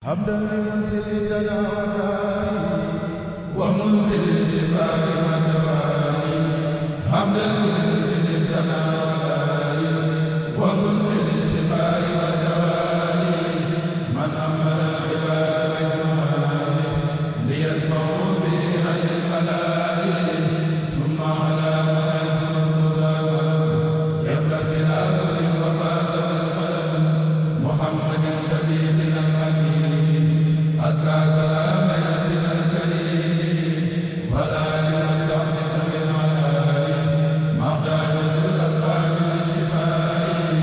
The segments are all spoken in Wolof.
حمدا لمنزل الدنا والداء ومنزل الشفاء والدواء حمدا لمنزل الدنا والداء ومنزل الشفاء والدواء من أمر العباد بالنهار ليدفعوا به عن البلاء ثم على مآسي الصلاة يبلغ بالأمر وفاة بالقلم محمد نبينا الحكيم أزكى سلام نبينا الكريم والآل وصحبه سبيل العالي مقدار رسول أصحاب الشفاء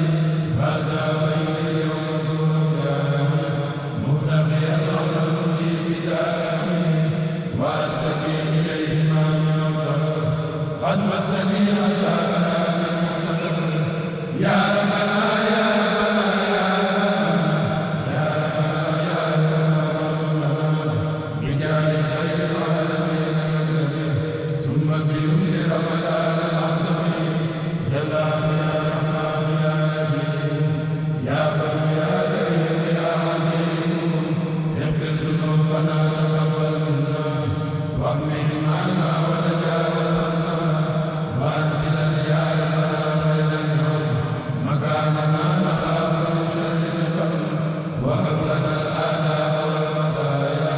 هذا وإن اليوم سورة مبتغيا الأمر المجيب دائم وأشتكي إليه ما من الضرر قد مسني أتى يا ربنا يا ربنا يا ربنا بجاه خير العالمين ثم بيمن رمضان الأعظم يا الله يا رحمن يا رحيم يا بر يا كريم يا عظيم اغفر ذنوبنا وتقبل منا واحمهم عنا وتجاوز عنا وانزل يا ربنا خير اليوم مكاننا نخاف من شر القلب وهب لنا الآلاء والمزايا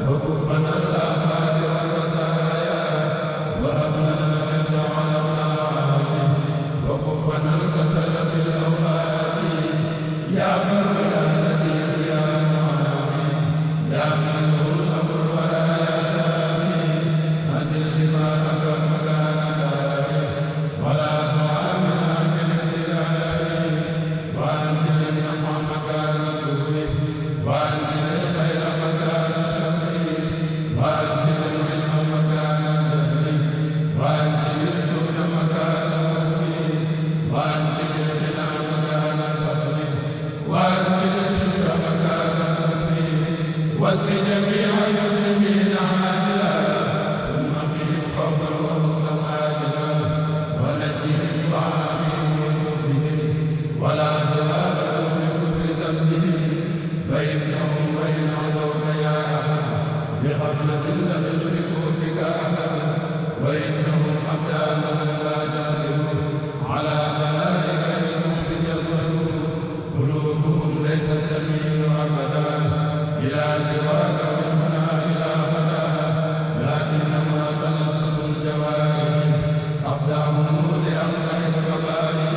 وكفنا الآفات والرزايا وهب لنا الرزق على الأوعاد وكفنا الكسل في الأوقات يا بر يا لطيف يا معافي يا من له الأمر ولا يا شافي أنزل شفاءك مكان دائم ولا تعاملنا بالابتلاء وأنزل النفع مكان الضر وأنزل الخير مكان الشر وأنزل العلم مكان الجهل وأنزل الجود مكان الغرب وأنزل الغنى مكان الفقر وأنزل الشكر مكان الكفر واسق جميع المسلمين عاجلا ثم قهم خوفا وحزنا عاجلا ونجهم وعافهم وكفرهم ولا تبارزوا بكفر ذنبهم فإنهم وإن عصوك يا أحد بخفلة لم يشركوا بك أحد وإنهم أبدانا لا تقدروا على بلائك بالكفر يصلوا قلوبهم ليست تميل أبدا إلى سواك منها إلى غدا لكنما تلصص الجوارح أقدامهم لأقلع الكبائر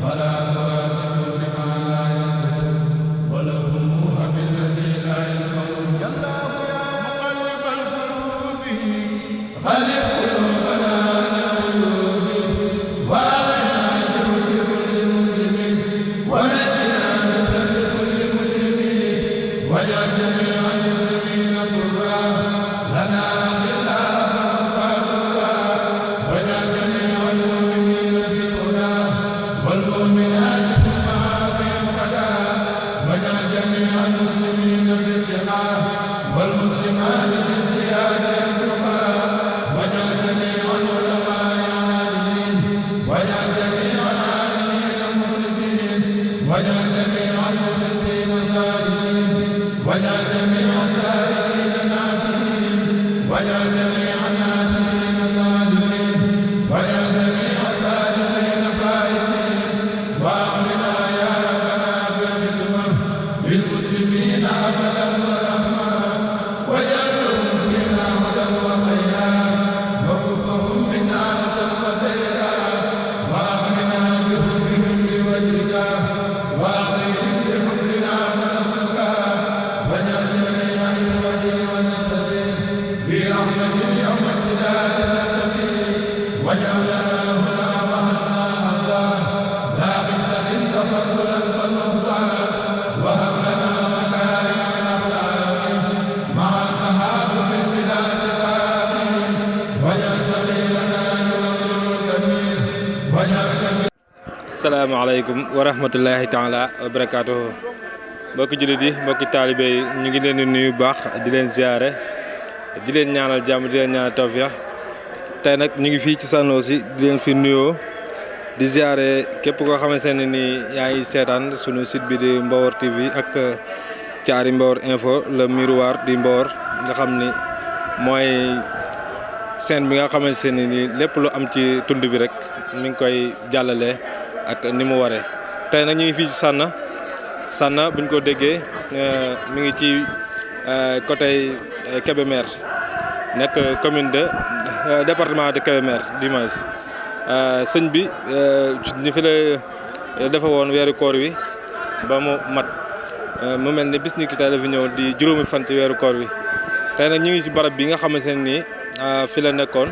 فلا تواكسوا بما لا ينقصوا ولهم بالذي لا ينفعون يا الله يا مقلب القلوب خلق قلوبنا على قلوبك وأغننا بحب كل مسلم ونجنا من شر كل مجرم واجعل جميع المسلمين قرا لنا خلافا فاغفرا واجعل جميع المؤمنين في الهدى والمؤمنات في المعافي غدا واجعل جميع المسلمين في الجهاد والمسلمات في ازدياد التقى واجعل جميع العلماء عاملين واجعل جميع العاملين مخلصين واجعل جميع المخلصين سالمين واجعل جميع السالمين ناصحين واجعل جميع الناصحين صالحين واجعل جميع الصالحين فائزين واغفرنا يا ربنا بالخدمة للمسلمين أبدا ورحمة واجعلهم فينا هدى وخيرا وكفهم منا وسلطيرا واغفرنا بحبهم لوجهك واغفرهم بحبنا فنسلكا واجعل جميع الوجه والنسب في رحمة يوم سداد النسب واجعل لنا هدى وهدنا هدى لا غد تفضلا فنهضى وهب لنا مكارم الأخلاق مع التهاب بلا شقاق واجعل سبيلنا يوم الجميل واجعل جميع asalaamaaleykum wa rahmatullahi taala wa barakaatuhu mbokki jullit yi mbokki taalibe yi ñu ngi leen di nuyu bu baax di leen ziare di leen ñaanal jàmm di leen ñaanal tawfiix tey nag ñu ngi fii ci Sanosi di leen fi nuyoo di ziare képp koo xamante ne ni yaa ngi seetaan sunu site bi di Mbawar TV ak Thiary Mbor info le miroir du Mbor nga xam ni mooy scène bi nga xamante ne ni lépp lu am ci tund bi rek mi ngi koy jàllale ak ni mu waree. tey nag ñu ngi fii ci Sànna buñ ko déggee mi ngi ci côté Kébémer nekk commune de département de Kébémer dimanche sëñ bi ñu fi la defe woon weeru koor wi ba mu mat mu mel ni bis ni ki tey la fi ñëw di juróomi fan ci weeru koor wi tey nag ñu ngi ci barab bi nga xamante ne nii fi la nekkoon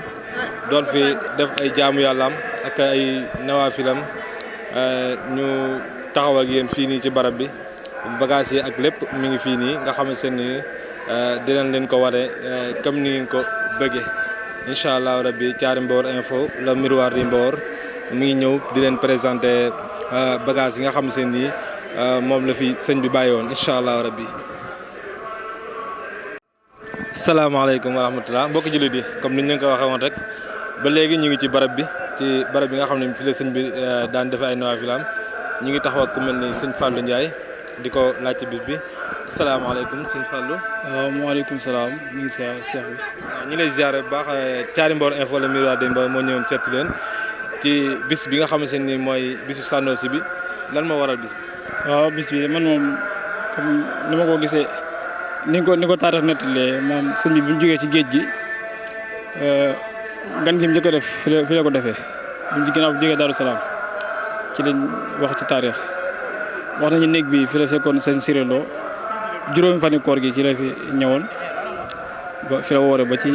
doon fi def ay jaamu yàllaam ak ay nawaafilam ñu taxaw ak yéen fii nii ci barab bi bagage yi ak lépp mi ngi fii nii nga xamante ne nii dinañ leen ko waree comme ni ngeen ko bëggee incha allah rabbi Thiary Mbor info le miroir du Mbor mi ngi ñëw di leen présenter bagage yi nga xamante ne nii moom la fi sëñ bi bàyyi woon incha allah rabbi. salaamaaleykum wa rahmatulah mbokki jullit yi comme ni ñu leen ko waxee woon rek ba léegi ñu ngi ci barab bi nga xam ne fi la sëñ bi daan defee ay nawaafilam ñu ngi taxaw ak ku mel ni sëñ Fallou Ndiaye di ko laajte bis bi asalaamaaleykum sëñ Fallou. waaw maaleykum salaam ñu ngi seex bi. waaw ñu lay ziare bu baax Thiary Mbor info le miroir du Mbor moo ñëwoon seeti leen ci bis bi nga xamante ne nii mooy bisu Sanosi bi lan moo waral bis bi. waaw bis bi man moom comme ni ma ko gisee ni ko taarix nettalee moom sëñ bi bu ñu jógee ci géej gi gan gi mu njëkk a def fi la ko defee bu ñu ginnaaw bu jógee Daaru Salaam ci lañ wax ci taarix wax nañu néeg bi fi la fekkoon sëñ Siré Lo juróomi fani koor gi ci la fi ñëwoon ba fi la woore ba ci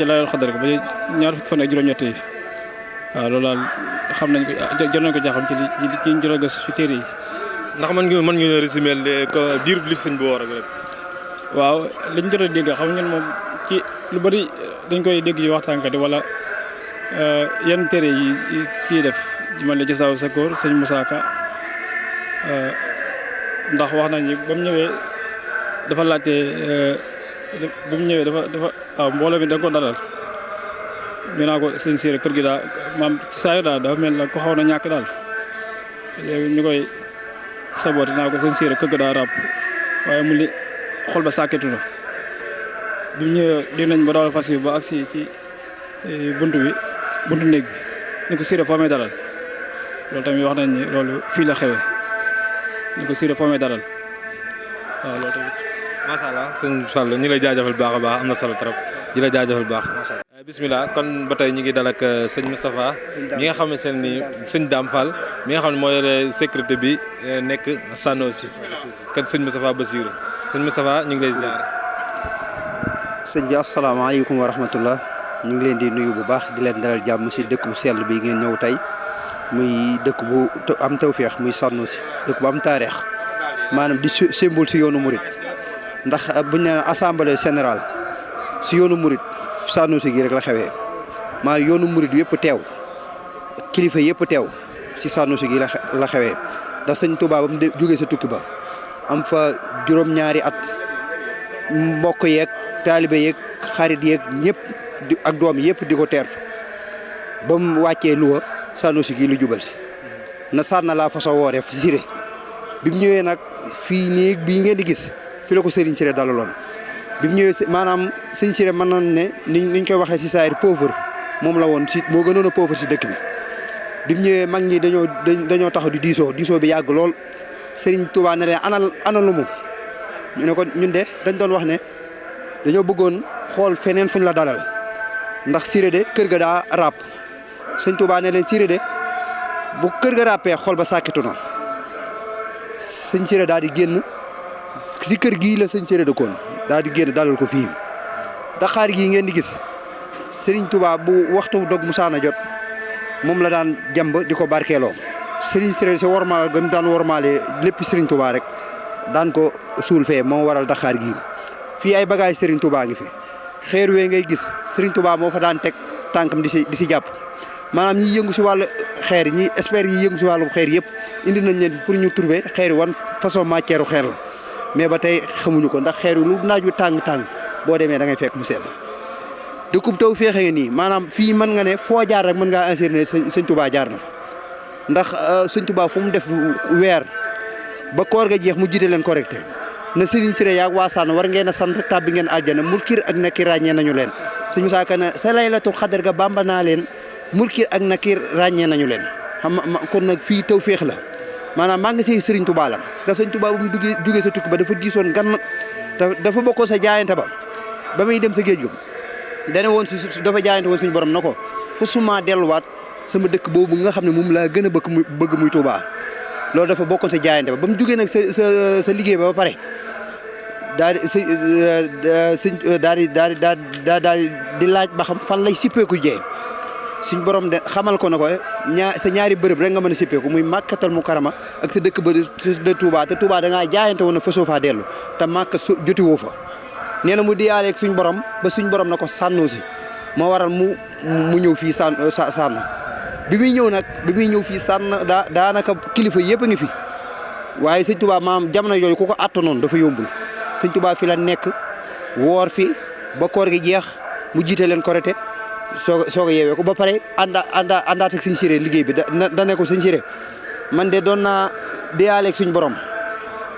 layal xadar ba ci ñaar fukki fan ak juróom-ñett yi waaw loolu daal xam nañ ko jot nañ ko jaaxam ci ñu jot a gës ci téere yi. ndax mën nga résumer diir li fi sëñ bi woor ak rek. waaw liñ jot a dégg xam ngeen moom ci lu bari dañ koy dégg ci waxtaankat yi wala yenn téere yi kii def man la Jasaaw Sakoor sëñ Moussa Ka ndax wax nañ ni ba mu ñëwee dafa laajte ba mu ñëwee dafa waaw mbooloo mi da nga ko dalal ñu naa ko sëñ Siré kër gi daal maam ci saa yu daal dafa mel na ko xaw na ñàkk daal léegi ñu koy sabooti naa ko sëñ Siré kër gi daa ràpp waaye mu li xol ba sàkketu na bi mu ñëwee di nañ ba dawal fas yi ba agsi ci buntu néeg bi ni ko Siré foo may dalal loolu tamit wax nañ ni loolu fii la xewee ni ko Siré foo may dalal waaw loolu tamit. macha allah sëñ Fallou ñu ngi lay jaajëfal baax a baax am na solo trop di la jaajëfal baax macha allah. bisimilah kon ba tey ñu ngi dal ak sëñ Moustapha mi nga xam ne ni sëñ Dame Fall mi nga xam ne moo yore sécurité bi nekk Sanosi kan sëñ Moustapha Bassirou sëñ Moustapha ñu ngi lay ziar. sëñ bi asalaamaaleykum wa rahmatullah ñu ngi leen di nuyu bu baax di leen dalal jàmm si dëkk bu sell bi ngeen ñëw tey muy dëkk bu am tawféex muy Sanosi dëkk bu am taarix maanaam di symbole si yoonu murit ndax buñ ne assemblée générale si yoonu murit Sanosi gi rek la xewee maa yoonu murit yëpp teew kilifa yëpp teew si Sanosi gi la xewee ndax sëñ Tuubaa ba mu jógee sa tukki ba am fa juróom-ñaari at mbokk yeeg taalibe yeeg xarit yeeg ñëpp ak doom yëpp di ko teertu ba mu wàccee Louga Sanosi gi lu jubal si na sànna laa façon wooree fa Siré bi mu ñëwee nag fii néeg bii ngeen di gis fi la ko Serigne Siré dalaloon bi mu ñëwee maanaam sëñ Siré mën nañu ne niñ koy waxee si saayir pauvre moom la woon si moo gënoon a pauvre si dëkk bi bi mu ñëwee mag ñi dañoo taxaw di diisoo bi yàgg lool Serigne Touba ne leen ana lu mu ñu ne ko ñun de dañ doon wax ne dañoo bëggoon xool feneen fuñ la dalal ndax Siré de kër ga daa ràpp sëñ Touba ne leen Siré de bu kër ga ràppee xool ba sàkkitu na sëñ Siré daal di génn si kër gii la sëñ Siré dëkkoon daal di génn dalal ko fii Daxaar gii ngeen di gis Serigne Touba bu waxtu dog musaana jot moom la daan jàmb di ko barkeeloo Serigne Siré si wormaal gën daan wormaale lépp Serigne Touba rek daan ko suul fee moo waral Daxaar gii fii ay bagage Serigne Touba ngi fi xeer wee ngay gis Serigne Touba moo fa daan teg tànkam di si jàpp maanaam ñi yëngu si wàllu xeer ñi experts yi yëngu si wàllu xeer yëpp indi nañ leen fi pour ñu trouver xeer wan façon matière xeer la mais ba tey xamuñu ko ndax xeer wi lu naaj wi tàng boo demee da ngay fekk mu sedd dëkkub taw féexee nii maanaam fii mën nga ne foo jaar rek mën ngaa insérer ne sëñ Touba jaar na fa ndax sëñ Touba fu mu def weer ba koor ga jeex mu jiite leen correcté na Serigne Siré yaag waa Sànn war ngeen a sant tàbbi ngeen aljana Munkar ak Nakiir ràññee nañu leen suñu saaka na sa laylatul xadar ga bamba naa leen Munkar ak Nakiir ràññee nañu leen xam kon nag fii tawféex la maanaam maa ngi say Serigne Touba la te Serigne Touba bu mu jugee sa tukki ba dafa diisoon gan dafa bokkoon sa jaayante ba muy dem sa géej gu dana woon dafa jaayante woon suñu borom na ko fu suma delluwaat sama dëkk boobu nga xam ne moom laa gën a bëgg muy Touba loolu dafa bokkoon sa jaayante ba mu jugee nag sa liggéey ba pare daal di laaj ba xam fan lay sippeeku jee suñ borom de xamal ko na ko sa ñaari bërëb rek nga mën a sippeeku muy Makkatal Mukarrama ak sa dëkk ba de Touba te Touba da ngaa jaayante woon na fa soo faa dellu te Makka joti woo fa nee na mu diyaaleeg suñ borom ba suñ borom na ko sànnoo si moo waral mu ñëw fii sànn bi muy ñëw fii sànn daanaka kilifa yëpp a ngi fi waaye sëñ Touba maam jamono yooyu ku ko attanoon dafa yombul sëñ Touba fi la nekk woor fi ba koor gi jeex mu jiite leen korite soog a yeewee ko ba pare àndaat ak sëñ Siré liggéey bi da ne ko sëñ Siré man de doon naa diyaaleeg suñ borom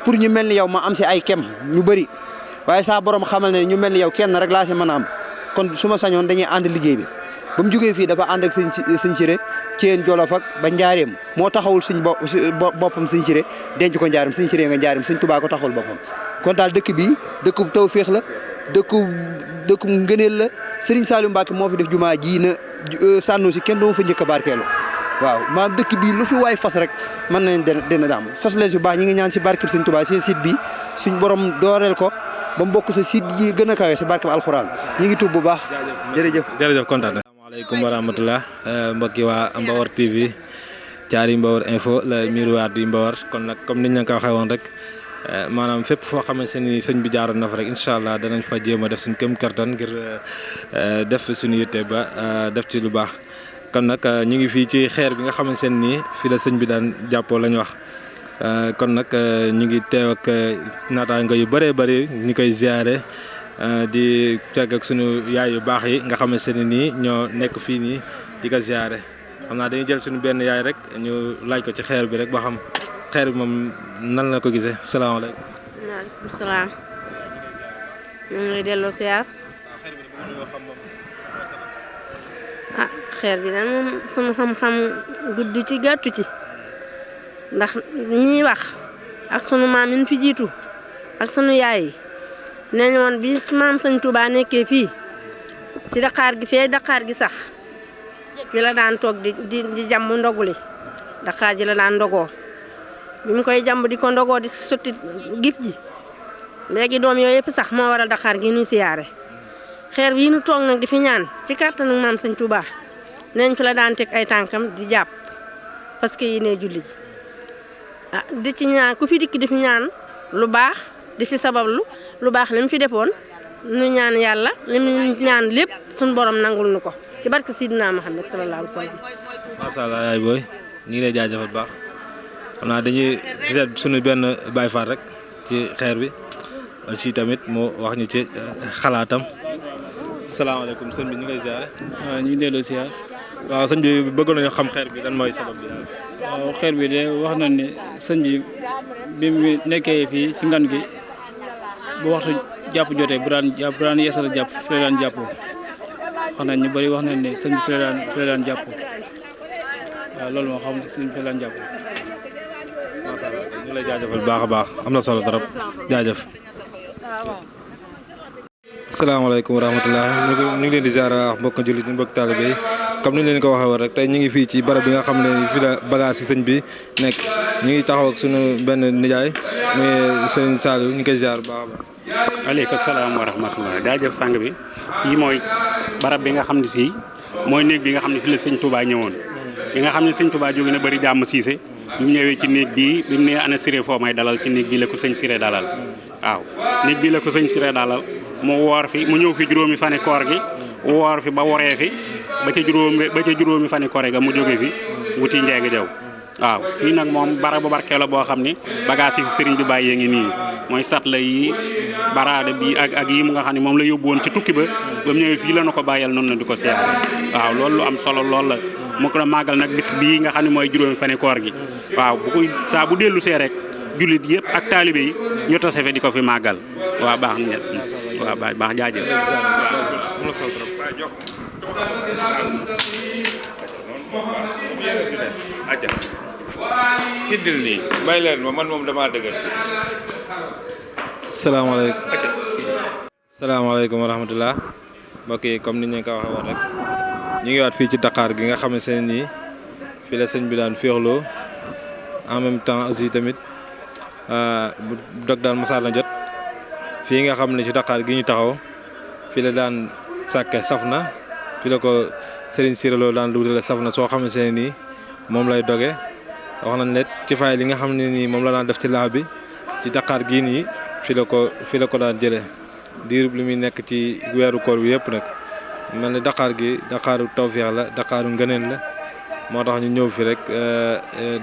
pour ñu mel ni yow ma am si ay kem ñu bëri waaye saa borom xamal ne ñu mel ni yow kenn rek laa si mën a am kon su ma sañoon dañuy ànd liggéey bi ba mu jógee fii dafa ànd ak sëñ Siré Thiène Jolof ak ba Njaareem moo taxawul suñ boppam sëñ Siré denc ko Njaareem sëñ Siré nga Njaareem sëñ Touba ko taxawul boppam kon daal dëkk bi dëkku tawféex la dëkku ngëneel la Serigne Saliou Mbacke moo fi def jumaa ji na sànnu si kenn doo fa njëkk a barkeelu waaw maam dëkk bi lu fi waay fas rek mën nañ dina daam fas leen si baax ñi ngi ñaan si barkeb sëñ Touba seen site bi suñ borom dooreel ko ba mu bokk sa site yi gën a kawe si barkeb alxuraan ñi ngi tuub bu baax jërëjëf kontaan asalaamaaleykum wa rahmatulah mbokki waa Mbawar TV Thiary Mbawar info la miroir di Mbawar kon nag comme niñ leen ko waxee woon rek maanaam fépp foo xamante ni sëñ bi jaaroon na fa rek incha allah danañ fa jéem a def suñ këm kartan ngir def suñu yitte ba def ci lu baax kon nag ñu ngi fii ci xeer bi nga xamante ne nii fii la sëñ bi daan jàppoo la ñu wax kon nag ñu ngi teew ak naataango yu bëree bëri ñu koy ziare di teg ak suñu yaay yu baax yi nga xamante ne nii ñoo nekk fii nii di ko ziare xam naa dañuy jël suñu benn yaay rek ñu laaj ko ci xeer bi rek ba xam. xeer bi moom nan la ko gisee salaamaaleykum. waaleykum salaam. ñu ngi lay delloo siyaar. xeer bi nag moom sama xam-xam gudd ci gàttu ci ndax ñiy wax ak sunu maam yi ñu fi jiitu ak sunu yaay yi nee woon bi maam sëñ Touba nekkee fii ci Dakar gi fee Dakar gi sax fi la daan toog di jàmm ndoguli Dakar ji la daan ndogoo. bi mu koy jàmb di ko ndogoo di sotti gif ji léegi doom yooyu yëpp sax moo waral Dakar gi nuy siyaare xeer bii nu toog nag di fi ñaan ci kàttanu maam sëñ Touba neñ fi la daan teg ay tànkam di jàpp parce que yi ne julli ji di ci ñaan ku fi dikk di fi ñaan lu baax di fi sabablu lu baax li mu fi defoon nu ñaan yàlla li mu ñaan lépp suñu borom nangul nu ko ci barke Sidina Muhammad sallallahu alayhi wa sallam. macha allah yaay booy ñu ngi lay jaajëfal baax. xam naa dañuy gisal suñu benn Baye Fall rek ci xeer bi aussi tamit mu wax ñu ci xalaatam salaamaaleykum sëñ bi ñu ngi lay ziare. waaw ñu ngi delloo ziar. waaw sëñ bi bëggoon nañu xam xeer bi lan mooy sabab bi. waaw xeer bi de wax nañ ne sëñ bi mu nekkee fii ci ngan gi bu waxtu jàpp jotee bu daan yeesal jàpp fi la daan jàppoo wax nañ ñu bëri wax nañ ne sëñ bi fi la daan jàppoo waaw loolu moo xam ne sëñ bi fi la daan jàppoo. macha allah ñu ngi lay jaajëfal baax a baax am na solo trop jaajëf. asalaamaaleykum wa rahmatulah ñu ngi leen di ziar mbokk jullit ñi mbokk taalibe yi comme ni leen ko waxee woon rek tey ñu ngi fii ci barab bi nga xam ne fii la bagage yi sëñ bi nekk ñu ngi taxaw ak sunu benn nijaay muy sëñ Saliou ñu koy ziar bu baax a baax. aleykum salaam wa rahmatulah jaajëf sang bi fii mooy barab bi nga xam ne si mooy néeg bi nga xam ne fi la sëñ Touba ñëwoon bi nga xam ne sëñ Touba jóge na bëri jàmm siise bi mu ñëwee ci néeg bii bi mu nee ana Siré foo may dalal ci néeg bii la ko sëñ Siré dalal waaw néeg bii la ko sëñ Siré dalal mu woor fi mu ñëw fi juróomi fani koor gi woor fi ba woree fi ba ca juróomi fani koor ga mu jóge fi wuti njeegi jaw waaw fii nag moom barabu barkeel la boo xam ni bagage yi sëriñ bi bàyyee ngi nii mooy satla yi baraade bi ak yi mu nga xam ne moom la yóbbu woon ci tukki ba mu ñëwee fii la na ko bàyyal noonu na di ko siyaare waaw loolu lu am solo lool la mu ko màggal nag bis bii nga xam ne mooy juróomi fani koor gi waaw bu dellu see rek jullit yëpp ak taalibe yi ñu tase fe di ko fi màggal waa baax na waa baax jaajëf siddil nii may leen ma man moom damaa dëgër fi salaamaaleykum wa rahmatulah mbokk yi comme ni ñu ko waxee woon rek ñu ngi waat fii ci Dakar gi nga xam ne seen nii fii la sëñ bi daan féexloo en même temps aussi tamit bu dog daan masaar na jot fii nga xam ne ci Dakar gi ñu taxaw fii la daan sàkke safna fii la ko Serigne Siré Lo daan dugale safna soo xam ne seen nii moom lay doge wax nañ ne ci fay li nga xam ne nii moom la daan def ci laax bi ci Dakar gii nii fii la ko daan jëlee diirub li muy nekk ci weeru koor bi yëpp nag mel ni Dakar gi Dakaru tawfeex la Dakaru ngëneen la moo tax ñu ñëw fi rek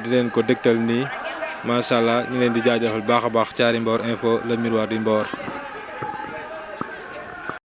di leen ko dégtal nii macha allah ñu leen di jaajëfal baax a baax Thiary Mbawar info le miroir du Mbawar